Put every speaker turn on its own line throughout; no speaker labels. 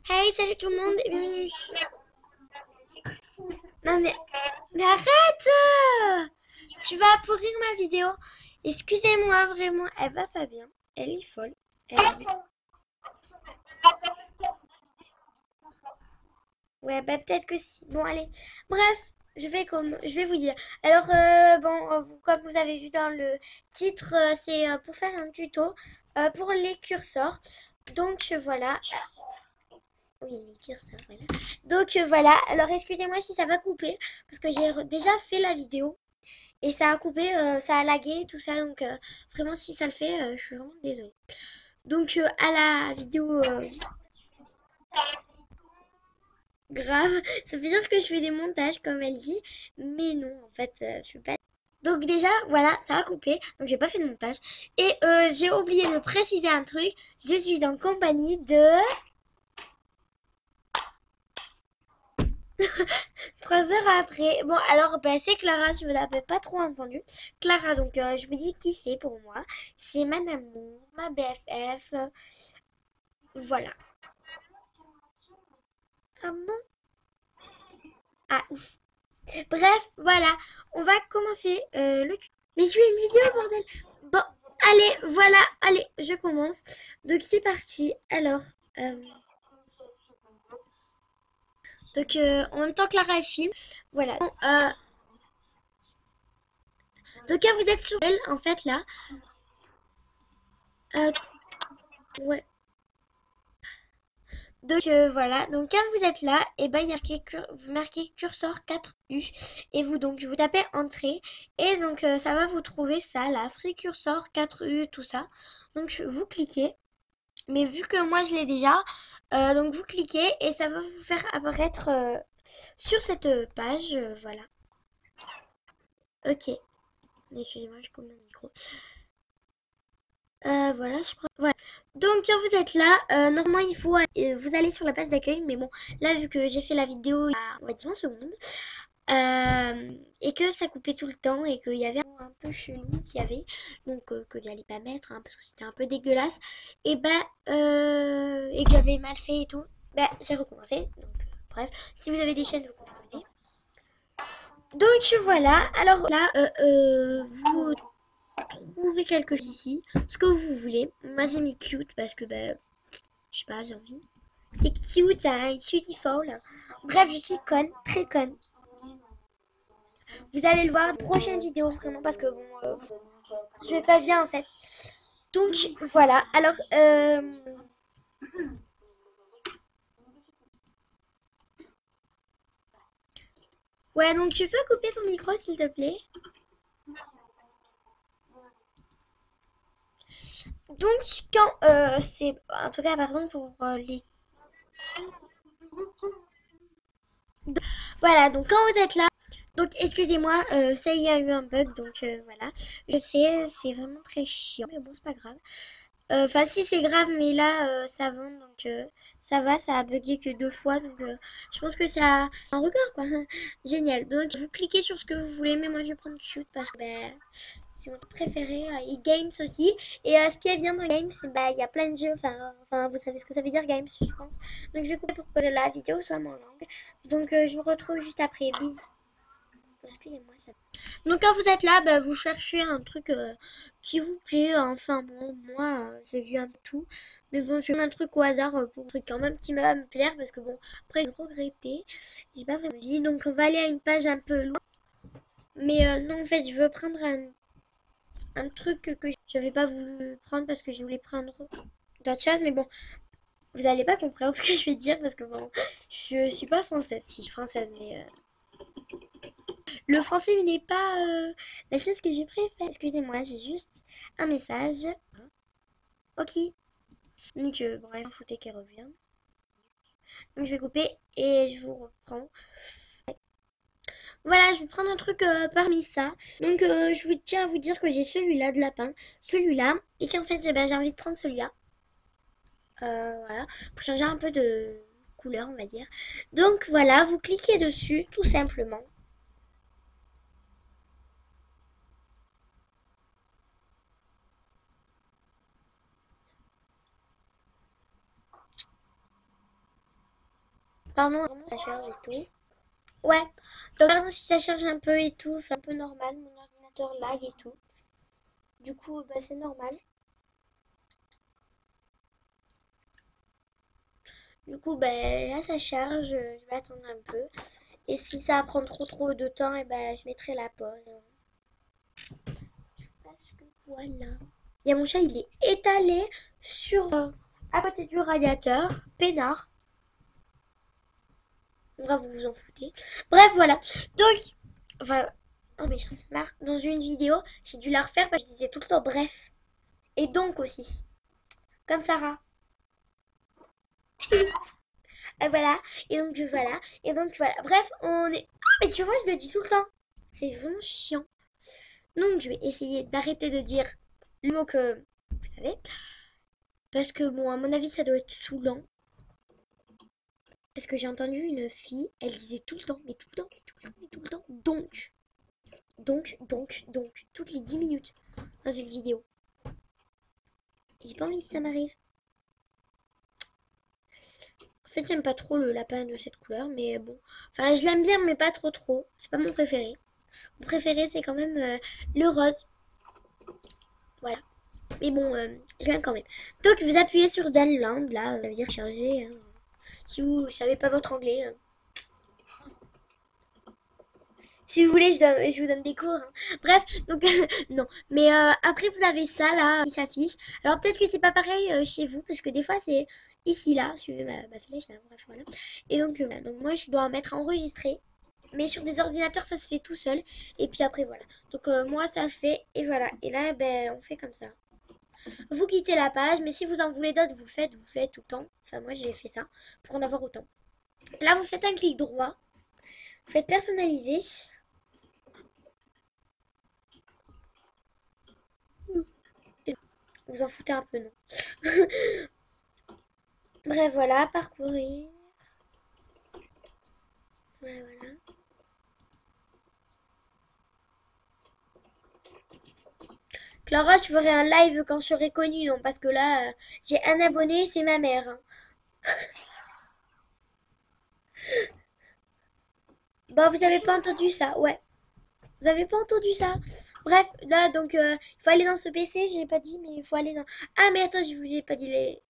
Hey, salut tout le monde et bienvenue. Non mais arrête! Tu vas pourrir ma vidéo. Excusez-moi, vraiment, elle va pas bien. Elle est folle. Elle est... Ouais, bah peut-être que si. Bon, allez. Bref, je vais vous dire. Alors, comme vous avez vu dans le titre, c'est pour faire un tuto pour les curseurs. Donc voilà. Oui, les curseurs, voilà. Donc voilà. Alors, excusez-moi si ça va couper parce que j'ai déjà fait la vidéo. Et ça a coupé, ça a lagué, tout ça. Donc, vraiment, si ça le fait, je suis vraiment désolée. Donc, à la vidéo grave, ça veut dire que je fais des montages, comme elle dit. Mais non, en fait, je suis pas. Donc, déjà, voilà, ça a coupé. Donc, j'ai pas fait de montage. Et j'ai oublié de préciser un truc. Je suis en compagnie de 3 heures après. Bon, alors, bah, c'est Clara, si vous l'avez pas trop entendu. Clara, donc, je vous dis qui c'est pour moi. C'est mon amour, ma BFF. Voilà. Ah bon? Ah, ouf. Bref, voilà. On va commencer le... Mais tu as une vidéo, bordel. Bon, allez, voilà. Allez, je commence. Donc, c'est parti. Alors, euh, en même temps que Clara filme, voilà. Bon, donc, là, vous êtes sur elle, en fait, là. Euh, ouais. Donc voilà, donc quand vous êtes là, et ben il y a marqué vous marquez curseur 4U et vous tapez entrée et donc ça va vous trouver ça là, free curseur 4U tout ça. Donc vous cliquez, mais vu que moi je l'ai déjà, donc vous cliquez et ça va vous faire apparaître sur cette page, voilà. Ok, excusez-moi, je coupe mon micro. Voilà, je crois. Voilà. Donc, quand vous êtes là, normalement, vous allez sur la page d'accueil. Mais bon, là, vu que j'ai fait la vidéo il y a, on va dire, 20 secondes, et que ça coupait tout le temps, et qu'il y avait un peu chelou qu'il y avait, donc que j'allais pas mettre, hein, parce que c'était un peu dégueulasse, et et que j'avais mal fait et tout, j'ai recommencé. Donc, bref, si vous avez des chaînes, vous comprenez. Donc, voilà. Alors là, vous trouvez quelque chose ici, ce que vous voulez. Moi j'ai mis cute parce que je sais pas, j'ai envie. C'est cute, hein, cutiful. Bref, je suis conne, très conne. Vous allez le voir prochaine vidéo vraiment parce que bon, je vais pas bien en fait. Donc voilà. Alors ouais, donc tu peux couper ton micro s'il te plaît. Donc quand c'est en tout cas pardon pour les voilà, donc quand vous êtes là, donc excusez-moi, ça y a eu un bug, donc voilà. Je sais, c'est vraiment très chiant, mais bon, c'est pas grave. Enfin, si c'est grave, mais là, ça va, donc ça va, ça a bugué que 2 fois, donc je pense que ça un record, quoi. Génial. Donc, vous cliquez sur ce que vous voulez, mais moi, je vais prendre shoot parce que c'est mon préféré. Et games aussi. Et ce qui est bien dans games, c'est il y a plein de jeux. Enfin, vous savez ce que ça veut dire games, je pense. Donc, je vais couper pour que la vidéo soit moins longue. Donc, je vous retrouve juste après. Bis. Excusez-moi, ça. Donc quand vous êtes là, vous cherchez un truc qui vous plaît. Enfin bon, moi j'ai vu un peu tout. Mais bon, je vais prendre un truc au hasard pour un truc quand même qui va me plaire. Parce que bon, après je vais regretter. J'ai pas vraiment envie. Donc on va aller à une page un peu loin. Mais non, en fait, je veux prendre un truc que j'avais pas voulu prendre parce que je voulais prendre d'autres choses. Mais bon, vous allez pas comprendre ce que je vais dire parce que bon, je suis pas française. Si, je suis française, mais le français n'est pas la chose que je préfère. Excusez-moi, j'ai juste un message. Ok. Donc, bref, foutez qu'elle revient. Donc, je vais couper et je vous reprends. Voilà, je vais prendre un truc parmi ça. Donc, je vous tiens à vous dire que j'ai celui-là de lapin, celui-là, et qu'en fait, j'ai envie de prendre celui-là. Voilà, pour changer un peu de couleur, on va dire. Donc, voilà, vous cliquez dessus, tout simplement. Pardon, vraiment ça charge et tout. Ouais, donc pardon si ça charge un peu et tout, c'est un peu normal, mon ordinateur lag et tout. Du coup, bah, c'est normal. Du coup, ben, là, ça charge. Je vais attendre un peu. Et si ça prend trop de temps, et ben, je mettrai la pause. Parce que voilà. Il y a mon chat, il est étalé sur à côté du radiateur. Peinard. Bref, vous vous en foutez. Bref, voilà. Donc, enfin, oh mais j'en ai marre. Dans une vidéo, j'ai dû la refaire parce que je disais tout le temps bref. Et donc aussi. Comme Sarah. Et voilà. Et donc voilà. Et donc voilà. Bref, on est. Ah, mais tu vois, je le dis tout le temps. C'est vraiment chiant. Donc je vais essayer d'arrêter de dire le mot que vous savez. Parce que bon, à mon avis, ça doit être saoulant. Parce que j'ai entendu une fille, elle disait tout le temps, mais tout le temps, mais tout le temps, mais tout le temps. Donc, toutes les 10 minutes dans une vidéo. J'ai pas envie que ça m'arrive. En fait, j'aime pas trop le lapin de cette couleur, mais bon. Enfin, je l'aime bien, mais pas trop. C'est pas mon préféré. Mon préféré, c'est quand même le rose. Voilà. Mais bon, je l'aime quand même. Donc, vous appuyez sur Download, là, ça veut dire charger. Hein. Si vous savez pas votre anglais. Si vous voulez, je vous donne des cours. Hein. Bref, donc, non. Mais après, vous avez ça, là, qui s'affiche. Alors, peut-être que c'est pas pareil chez vous, parce que des fois, c'est ici, là. Suivez ma flèche, là. Bref, voilà. Et donc, voilà. Donc, moi, je dois mettre enregistré. Mais sur des ordinateurs, ça se fait tout seul. Et puis après, voilà. Donc, moi, ça fait. Et voilà. Et là, ben, on fait comme ça. Vous quittez la page, mais si vous en voulez d'autres, vous faites tout le temps. Enfin, moi, j'ai fait ça pour en avoir autant. Là, vous faites un clic droit. Vous faites personnaliser. Vous en foutez un peu, non? Bref, voilà, parcourir. Voilà, voilà. Clara, je ferai un live quand je serai connue, non? Parce que là, j'ai un abonné, c'est ma mère. Hein. Bah, vous avez pas entendu ça? Ouais. Vous avez pas entendu ça? Bref, là, donc, il faut aller dans ce PC, j'ai pas dit, mais il faut aller dans... Ah, mais attends, je vous ai pas dit les...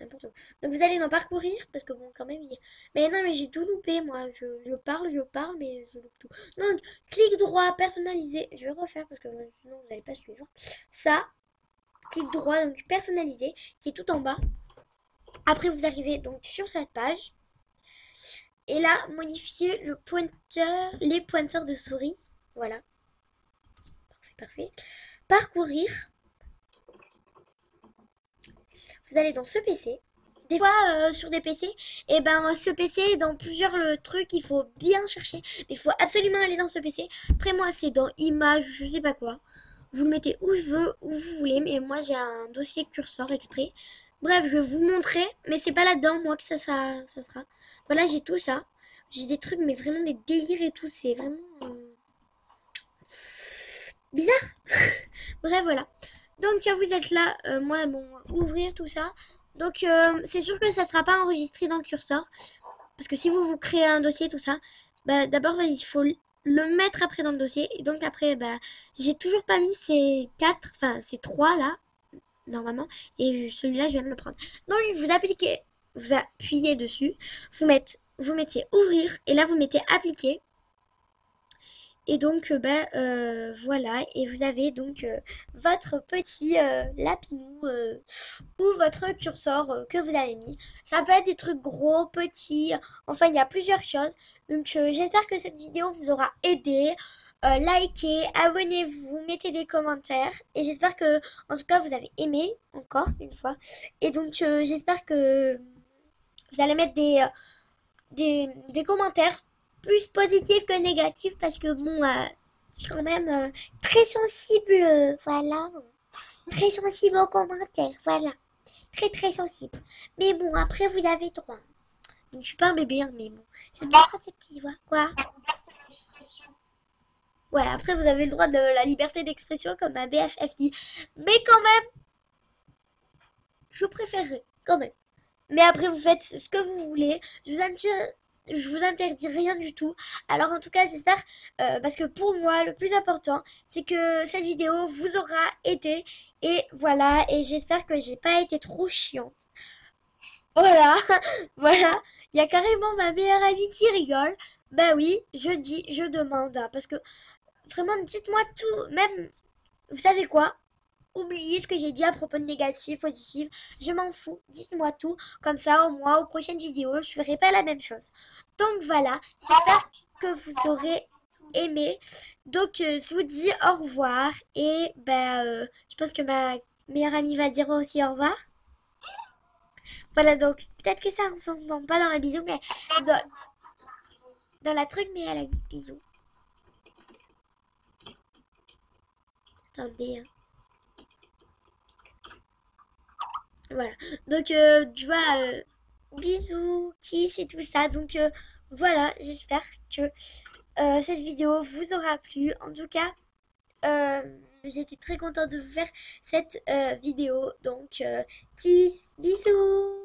N'importe quoi. Donc, vous allez dans parcourir, parce que bon, quand même, mais non, mais j'ai tout loupé, moi. Je parle, mais je loupe tout. Donc, clic droit, personnalisé. Je vais refaire, parce que sinon, vous n'allez pas suivre. Ça, clic droit, donc personnalisé, qui est tout en bas. Après, vous arrivez donc sur cette page. Et là, modifier le pointeur, les pointeurs de souris. Voilà. Parfait. Parcourir. Vous allez dans ce PC. Des fois, sur des PC, et ben ce PC, dans plusieurs trucs, il faut bien chercher. Mais il faut absolument aller dans ce PC. Après, moi, c'est dans Images, je sais pas quoi. Vous le mettez où je veux, où vous voulez. Mais moi, j'ai un dossier curseur exprès. Bref, je vais vous montrer. Mais c'est pas là-dedans, moi, que ça sera. Voilà, j'ai tout ça. J'ai des trucs, mais vraiment des délires et tout. C'est vraiment bizarre. Bref, voilà. Donc, vous êtes là. Moi, bon, ouvrir tout ça. Donc, c'est sûr que ça ne sera pas enregistré dans le curseur. Parce que si vous créez un dossier, tout ça, bah, d'abord, bah, il faut le mettre après dans le dossier. Et donc, après, bah, j'ai toujours pas mis ces 4, enfin, ces 3 là, normalement. Et celui-là, je viens de le prendre. Donc, vous appuyez dessus. Vous mettez ouvrir. Et là, vous mettez appliquer. Et donc, voilà, et vous avez donc votre petit lapinou ou votre curseur que vous avez mis. Ça peut être des trucs gros, petits, enfin, il y a plusieurs choses. Donc, j'espère que cette vidéo vous aura aidé. Likez, abonnez-vous, mettez des commentaires. Et j'espère que, en tout cas, vous avez aimé, encore une fois. Et donc, j'espère que vous allez mettre des commentaires plus positif que négatif parce que bon, je suis quand même très sensible, voilà, très sensible aux commentaires, voilà, très sensible. Mais bon, après vous avez droit. Donc, je suis pas un bébé, hein, mais bon, j'aime bien prendre ces petites voix, quoi. Ouais, après vous avez le droit de la liberté d'expression comme ma BFF dit, mais quand même, je préférerais, quand même. Mais après, vous faites ce que vous voulez. Je vous interdis rien du tout. Alors en tout cas, j'espère, parce que pour moi, le plus important, c'est que cette vidéo vous aura aidé. Et voilà, et j'espère que j'ai pas été trop chiante. Voilà, voilà. Il y a carrément ma meilleure amie qui rigole. Bah oui, je dis, je demande, hein, parce que vraiment, dites-moi tout. Même, vous savez quoi? Oubliez ce que j'ai dit à propos de négatif, positif. Je m'en fous. Dites-moi tout. Comme ça, au moins, aux prochaines vidéos, je ferai pas la même chose. Donc voilà. J'espère que vous aurez aimé. Donc, je vous dis au revoir. Et ben, je pense que ma meilleure amie va dire aussi au revoir. Voilà, donc peut-être que ça ne s'entend pas dans les bisous, mais dans, dans la truc, mais elle a dit bisous. Attendez, hein. Voilà. Donc, tu vois, bisous, kiss et tout ça. Donc, voilà, j'espère que cette vidéo vous aura plu. En tout cas, j'étais très contente de vous faire cette vidéo. Donc, kiss, bisous.